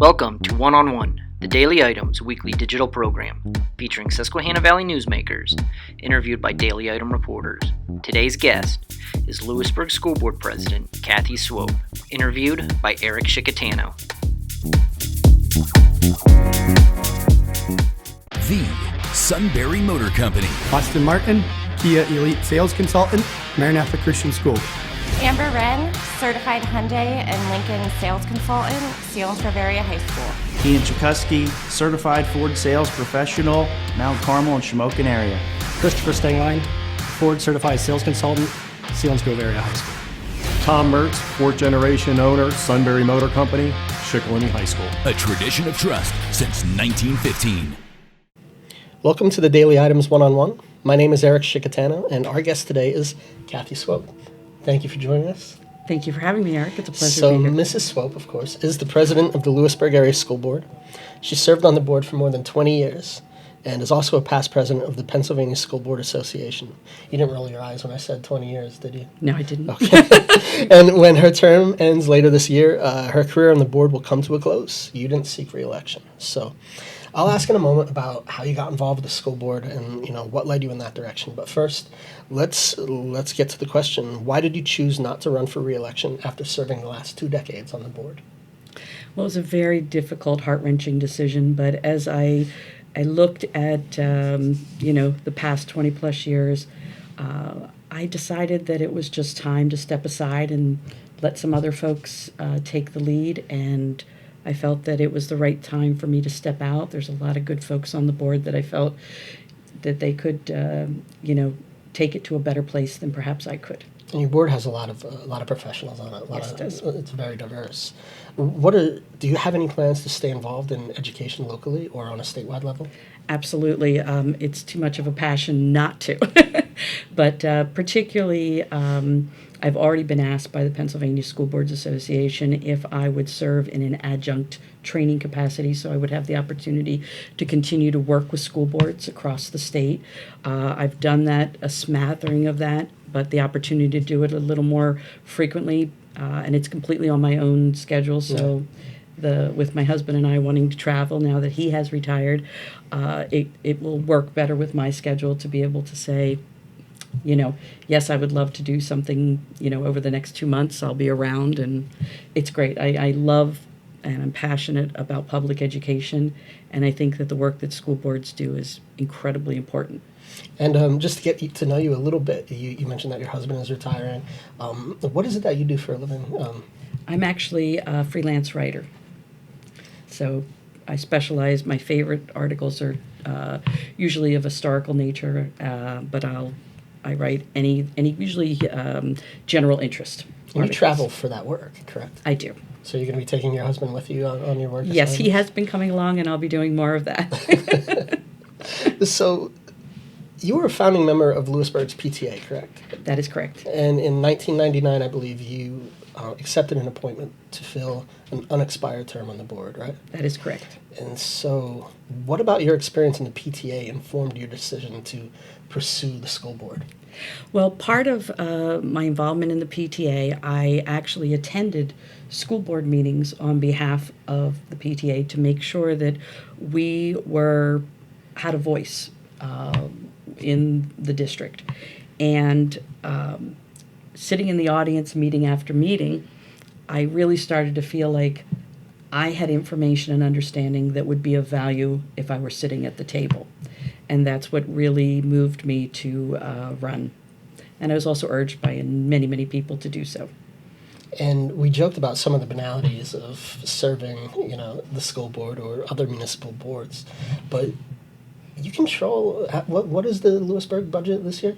Welcome to One on One, the Daily Items weekly digital program, featuring Susquehanna Valley newsmakers, interviewed by Daily Item reporters. Today's guest is Lewisburg School Board President Kathy Swope, interviewed by Eric Chicatano. The Sunbury Motor Company. Austin Martin, Kia Elite Sales Consultant, Maranatha Christian School. Amber Wren, Certified Hyundai and Lincoln Sales Consultant, Selinsgrove Area High School. Ian Chikuski, Certified Ford Sales Professional, Mount Carmel and Shamokin area. Christopher Stengline, Ford Certified Sales Consultant, Selinsgrove Area High School. Tom Mertz, fourth generation owner, Sunbury Motor Company, Shikellamy High School. A tradition of trust since 1915. Welcome to the Daily Items One-on-One. My name is Eric Chicatano, and our guest today is Kathy Swope. Thank you for joining us. Thank you for having me, Eric. It's a pleasure So, to be here. Mrs. Swope, of course, is the president of the Lewisburg Area School Board. She served on the board for more than 20 years and is also a past president of the Pennsylvania School Board Association. You didn't roll your eyes when I said 20 years, did you? No, I didn't. Okay. And when her term ends later this year, her career on the board will come to a close. You didn't seek re-election. So I'll ask in a moment about how you got involved with the school board and what led you in that direction. But first, let's get to the question. Why did you choose not to run for re-election after serving the last 2 decades on the board? Well, it was a very difficult, heart-wrenching decision, but as I looked at, the past 20-plus years, I decided that it was just time to step aside and let some other folks take the lead, and I felt that it was the right time for me to step out. There's a lot of good folks on the board that I felt that they could, take it to a better place than perhaps I could. And your board has a lot of professionals on it. Yes, it does. It's very diverse. Do you have any plans to stay involved in education locally or on a statewide level? Absolutely. It's too much of a passion not to. But particularly, I've already been asked by the Pennsylvania School Boards Association if I would serve in an adjunct training capacity, so I would have the opportunity to continue to work with school boards across the state. I've done that, a smattering of that, but the opportunity to do it a little more frequently, and it's completely on my own schedule, so with my husband and I wanting to travel now that he has retired, it will work better with my schedule to be able to say, yes, I would love to do something, over the next 2 months. I'll be around, and it's great. I love and I'm passionate about public education, and I think that the work that school boards do is incredibly important. And just to get to know you a little bit, you mentioned that your husband is retiring. What is it that you do for a living? I'm actually a freelance writer. So I specialize, my favorite articles are usually of historical nature, but I write any usually general interest. You travel for that work, correct? I do. So you're going to be taking your husband with you on your work? Yes, he has been coming along, and I'll be doing more of that. So you were a founding member of Lewisburg's PTA, correct? That is correct. And in 1999, I believe you accepted an appointment to fill an unexpired term on the board, right? That is correct. And so what about your experience in the PTA informed your decision to pursue the school board? Well, part of my involvement in the PTA, I actually attended school board meetings on behalf of the PTA to make sure that we had a voice in the district. And sitting in the audience meeting after meeting, I really started to feel like I had information and understanding that would be of value if I were sitting at the table. And that's what really moved me to run. And I was also urged by many, many people to do so. And we joked about some of the banalities of serving, the school board or other municipal boards. But you control, what is the Lewisburg budget this year?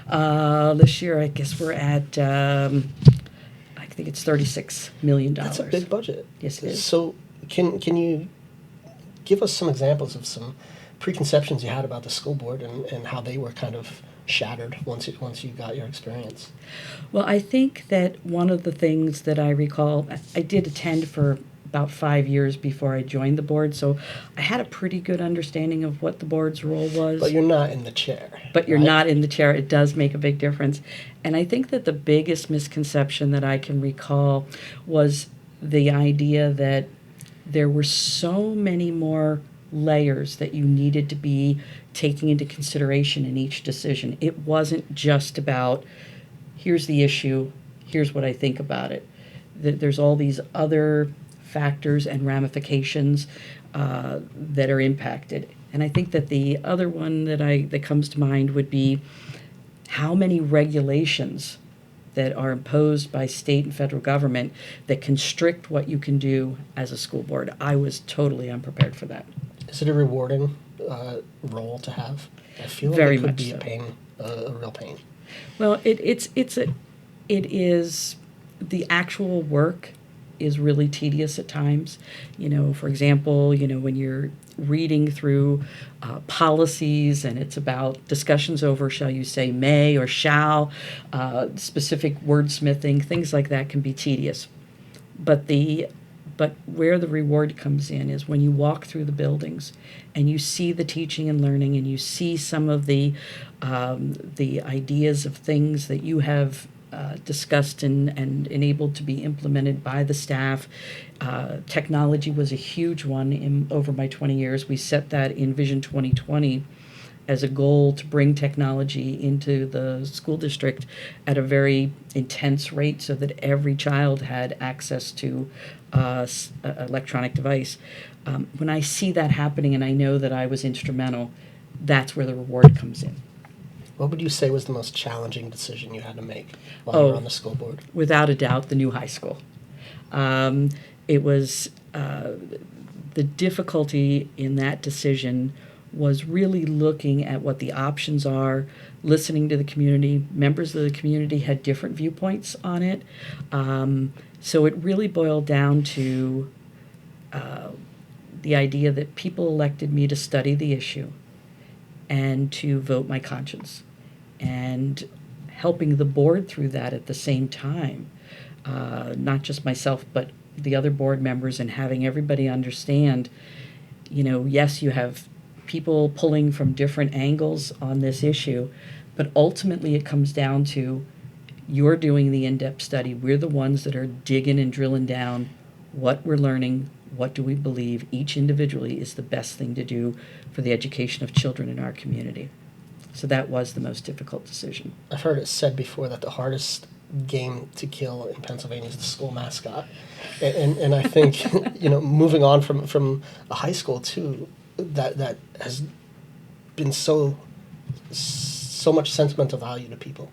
This year, I guess we're at, I think it's $36 million. That's a big budget. Yes, it is. So can you give us some examples of some preconceptions you had about the school board and how they were kind of shattered once you got your experience? Well, I think that one of the things that I recall, I did attend for about 5 years before I joined the board, so I had a pretty good understanding of what the board's role was. But you're not in the chair. But you're not in the chair. It does make a big difference. And I think that the biggest misconception that I can recall was the idea that there were so many more layers that you needed to be taking into consideration in each decision. It wasn't just about, here's the issue, here's what I think about it. There's all these other factors and ramifications that are impacted. And I think that the other one that comes to mind would be how many regulations that are imposed by state and federal government that constrict what you can do as a school board. I was totally unprepared for that. Is it a rewarding role to have? I feel like Very it could much be so. a pain, a real pain. Well, it is the actual work is really tedious at times. For example, when you're reading through policies and it's about discussions over, shall you say, may or shall, specific wordsmithing, things like that can be tedious. But where the reward comes in is when you walk through the buildings and you see the teaching and learning and you see some of the ideas of things that you have discussed and enabled to be implemented by the staff. Technology was a huge one over my 20 years. We set that in Vision 2020 as a goal to bring technology into the school district at a very intense rate so that every child had access to an electronic device. When I see that happening and I know that I was instrumental, that's where the reward comes in. What would you say was the most challenging decision you had to make while you were on the school board? Without a doubt, the new high school. It was the difficulty in that decision was really looking at what the options are, listening to the community. Members of the community had different viewpoints on it. So it really boiled down to the idea that people elected me to study the issue and to vote my conscience, and helping the board through that at the same time, not just myself, but the other board members, and having everybody understand, yes, you have people pulling from different angles on this issue, but ultimately it comes down to you're doing the in-depth study. We're the ones that are digging and drilling down what we're learning, what do we believe each individually is the best thing to do for the education of children in our community. So that was the most difficult decision. I've heard it said before that the hardest game to kill in Pennsylvania is the school mascot. And I think, moving on from a high school too, that has been so much sentimental value to people.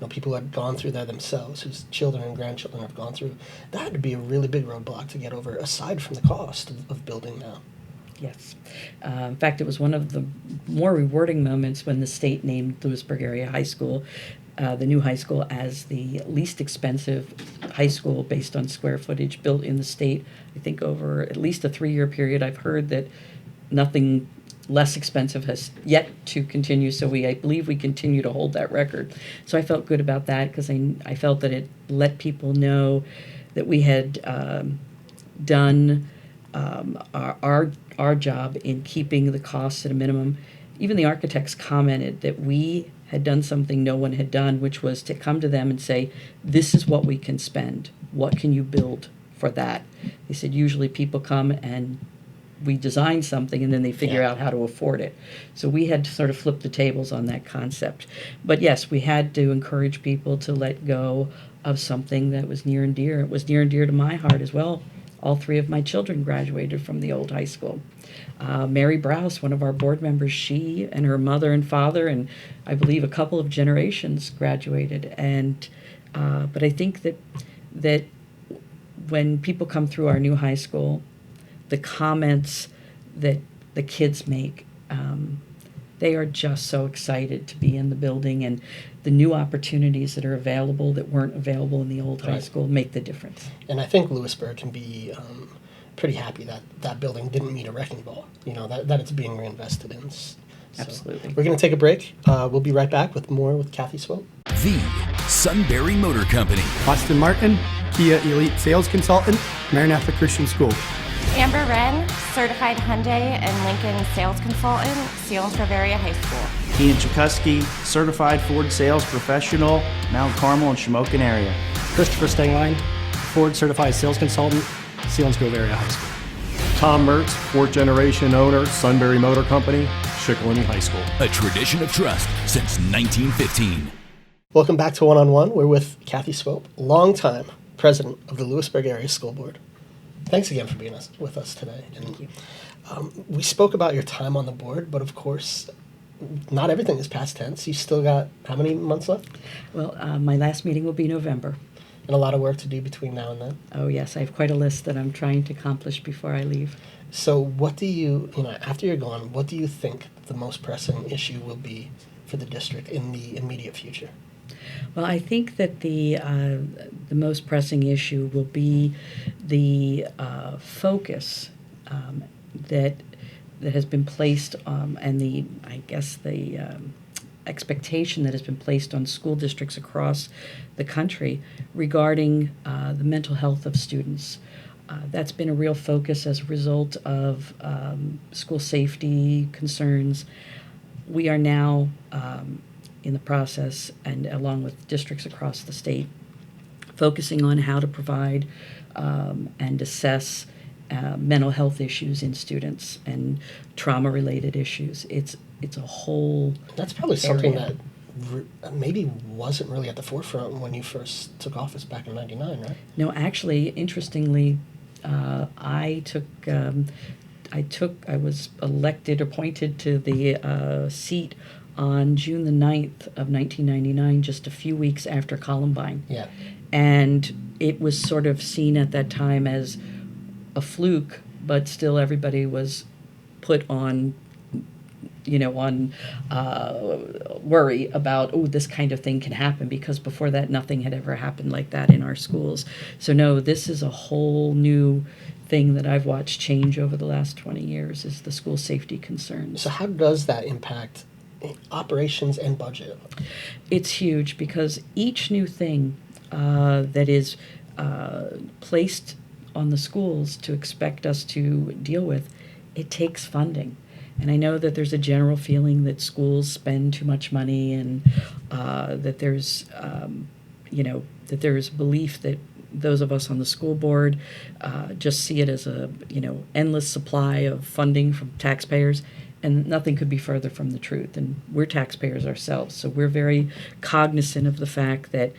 People who had gone through there themselves, whose children and grandchildren have gone through. That had to be a really big roadblock to get over, aside from the cost of building now. Yes. In fact, it was one of the more rewarding moments when the state named Lewisburg Area High School, the new high school, as the least expensive high school based on square footage built in the state. I think over at least a 3-year period, I've heard that nothing less expensive has yet to continue, so I believe we continue to hold that record. So I felt good about that because I felt that it let people know that we had done our job in keeping the costs at a minimum. Even the architects commented that we had done something no one had done, which was to come to them and say, this is what we can spend. What can you build for that? They said usually people come and we design something and then they figure out how to afford it. So we had to sort of flip the tables on that concept. But yes, we had to encourage people to let go of something that was near and dear. It was near and dear to my heart as well. All 3 of my children graduated from the old high school. Mary Browse, one of our board members, she and her mother and father, and I believe a couple of generations graduated. And but I think that when people come through our new high school, the comments that the kids make, they are just so excited to be in the building, and the new opportunities that are available that weren't available in the old high school make the difference. And I think Lewisburg can be pretty happy that that building didn't meet a wrecking ball, that it's being reinvested in. So Absolutely. We're going to take a break. We'll be right back with more with Kathy Swope. The Sunbury Motor Company. Austin Martin, Kia Elite Sales Consultant, Maranatha Christian School. Amber Wren, Certified Hyundai and Lincoln Sales Consultant, Selinsgrove Area High School. Ian Chakosky, Certified Ford Sales Professional, Mount Carmel and Shamokin area. Christopher Stengline, Ford Certified Sales Consultant, Selinsgrove Area High School. Tom Mertz, fourth generation owner, Sunbury Motor Company, Shikellamy High School. A tradition of trust since 1915. Welcome back to One on One. We're with Kathy Swope, longtime president of the Lewisburg Area School Board. Thanks again for being with us today. Thank you. We spoke about your time on the board, but of course, not everything is past tense. You still got how many months left? Well, my last meeting will be November. And a lot of work to do between now and then. Oh, yes, I have quite a list that I'm trying to accomplish before I leave. So what do you after you're gone, what do you think the most pressing issue will be for the district in the immediate future? Well, I think that the most pressing issue will be the focus that has been placed and the expectation that has been placed on school districts across the country regarding the mental health of students. That's been a real focus as a result of school safety concerns. We are now in the process, and along with districts across the state, focusing on how to provide and assess mental health issues in students and trauma-related issues. It's a whole That's probably something area. that maybe wasn't really at the forefront when you first took office back in '99, right? No, actually, interestingly, I was appointed to the seat on June the 9th of 1999, just a few weeks after Columbine. Yeah. And it was sort of seen at that time as a fluke, but still everybody was put on worry about, this kind of thing can happen, because before that nothing had ever happened like that in our schools. So no, this is a whole new thing that I've watched change over the last 20 years, is the school safety concerns. So how does that impact operations and budget? It's huge, because each new thing that is placed on the schools to expect us to deal with, it takes funding. And I know that there's a general feeling that schools spend too much money, and that there's, that there's belief that those of us on the school board just see it as a, endless supply of funding from taxpayers. And nothing could be further from the truth. And we're taxpayers ourselves, so we're very cognizant of the fact that,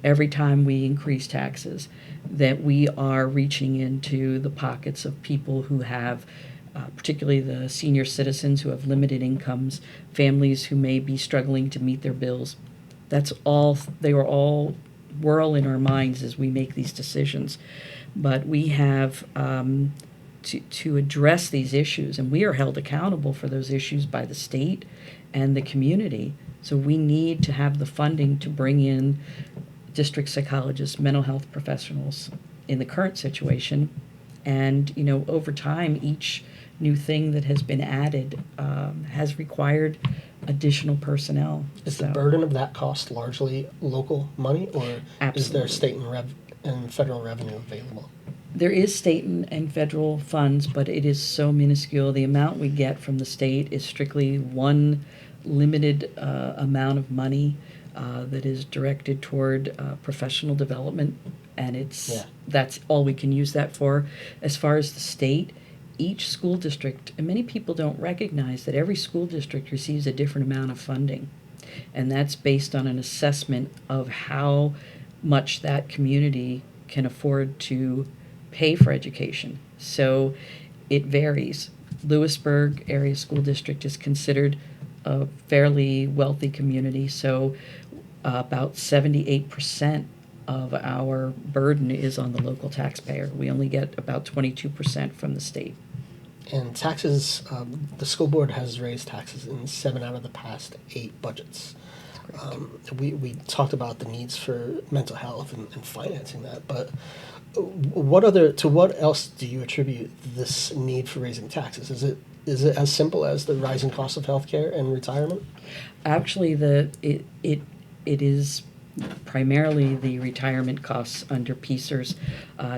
every time we increase taxes, that we are reaching into the pockets of people who have, particularly the senior citizens who have limited incomes, families who may be struggling to meet their bills. They were all whirl in our minds as we make these decisions. But we have to address these issues, and we are held accountable for those issues by the state and the community. So we need to have the funding to bring in district psychologists, mental health professionals in the current situation. And, over time, each new thing that has been added has required additional personnel. Is the burden of that cost largely local money, or is there Absolutely. state and federal revenue available? There is state and federal funds, but it is so minuscule. The amount we get from the state is strictly one limited amount of money that is directed toward professional development, and that's all we can use that for. As far as the state, each school district, and many people don't recognize that every school district receives a different amount of funding, and that's based on an assessment of how much that community can afford to pay for education. So it varies. Lewisburg Area School District is considered a fairly wealthy community, so about 78% of our burden is on the local taxpayer. We only get about 22% from the state. And taxes, the school board has raised taxes in 7 out of the past 8 budgets. We talked about the needs for mental health and financing that, but what else do you attribute this need for raising taxes? Is it as simple as the rising cost of healthcare and retirement? Actually, it is primarily the retirement costs under PSERS.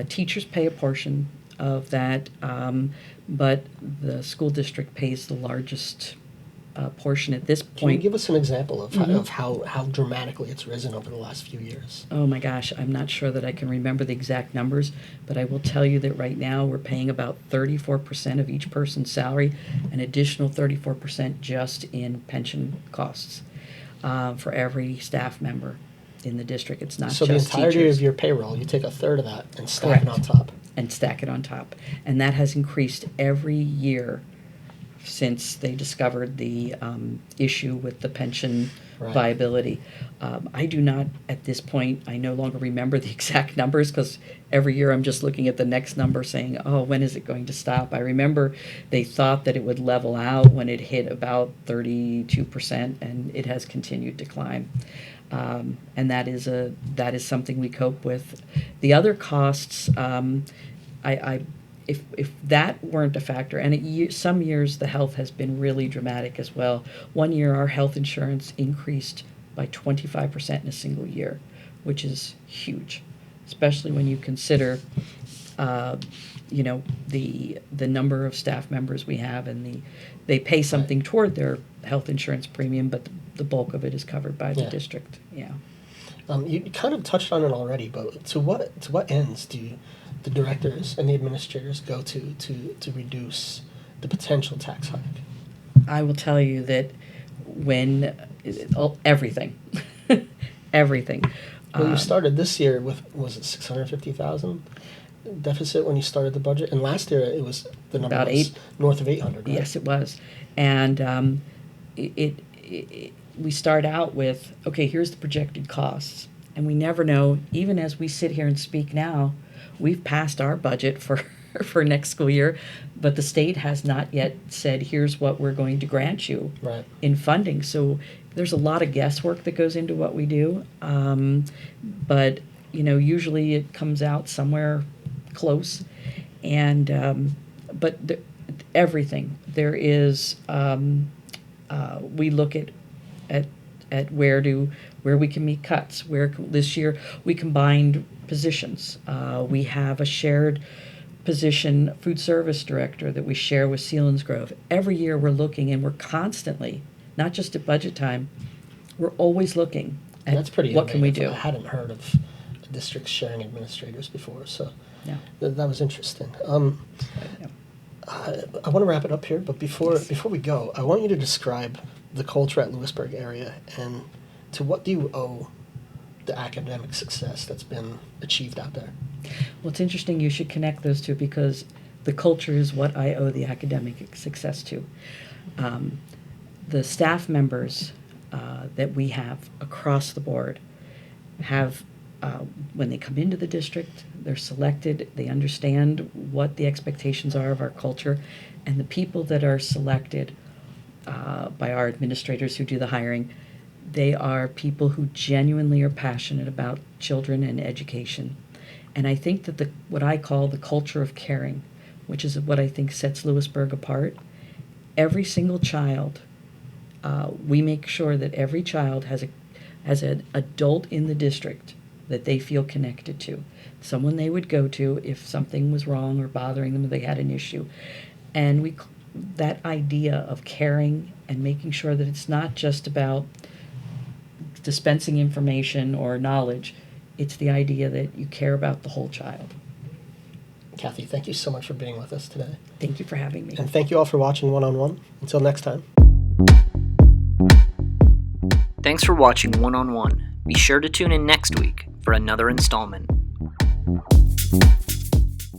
Teachers pay a portion of that, but the school district pays the largest portion at this Can you point. give us an example of, how dramatically it's risen over the last few years? Oh my gosh, I'm not sure that I can remember the exact numbers, but I will tell you that right now we're paying about 34% of each person's salary, an additional 34% just in pension costs for every staff member in the district. It's not So just the entirety teachers. of your payroll, you take a third of that and stack it Correct. on top. And stack it on top. And that has increased every year since they discovered the issue with the pension Right. viability. I do not, at this point, I no longer remember the exact numbers because every year I'm just looking at the next number saying, oh, when is it going to stop? I remember they thought that it would level out when it hit about 32%, and it has continued to climb. And that is something we cope with. The other costs, if that weren't a factor, and some years the health has been really dramatic as well. One year our health insurance increased by 25% in a single year, which is huge, especially when you consider, the number of staff members we have, and they pay something toward their health insurance premium, but the bulk of it is covered by the district. Yeah. You kind of touched on it already, but to what ends do the directors and the administrators go to reduce the potential tax hike? I will tell you that everything, everything. Well, you started this year with, was it 650,000 deficit when you started the budget, and last year it was the number About was north of 800. Right? Yes, it was, and we start out with, okay, here's the projected costs, and we never know. Even as we sit here and speak now, we've passed our budget for next school year, but the state has not yet said, here's what we're going to grant you in funding. So there's a lot of guesswork that goes into what we do, but usually it comes out somewhere close, and but everything there is. We look at where we can meet cuts. This year we combined positions. We have a shared position, food service director, that we share with Selinsgrove. Every year we're looking, and we're constantly, not just at budget time, we're always looking at That's pretty what can we innovative. do. I hadn't heard of districts sharing administrators before, so Yeah. that was interesting. I want to wrap it up here, but before we go, I want you to describe the culture at Lewisburg area, and to what do you owe the academic success that's been achieved out there? Well, it's interesting you should connect those two, because the culture is what I owe the academic success to. The staff members that we have across the board have, when they come into the district, they're selected, they understand what the expectations are of our culture, and the people that are selected by our administrators who do the hiring, they are people who genuinely are passionate about children and education. And I think that what I call the culture of caring, which is what I think sets Lewisburg apart, every single child, we make sure that every child has an adult in the district that they feel connected to, someone they would go to if something was wrong or bothering them or they had an issue. And that idea of caring and making sure that it's not just about dispensing information or knowledge, it's the idea that you care about the whole child. Kathy, thank you so much for being with us today. Thank you for having me. And thank you all for watching One-on-One. Until next time. Thanks for watching One-on-One. Be sure to tune in next week for another installment.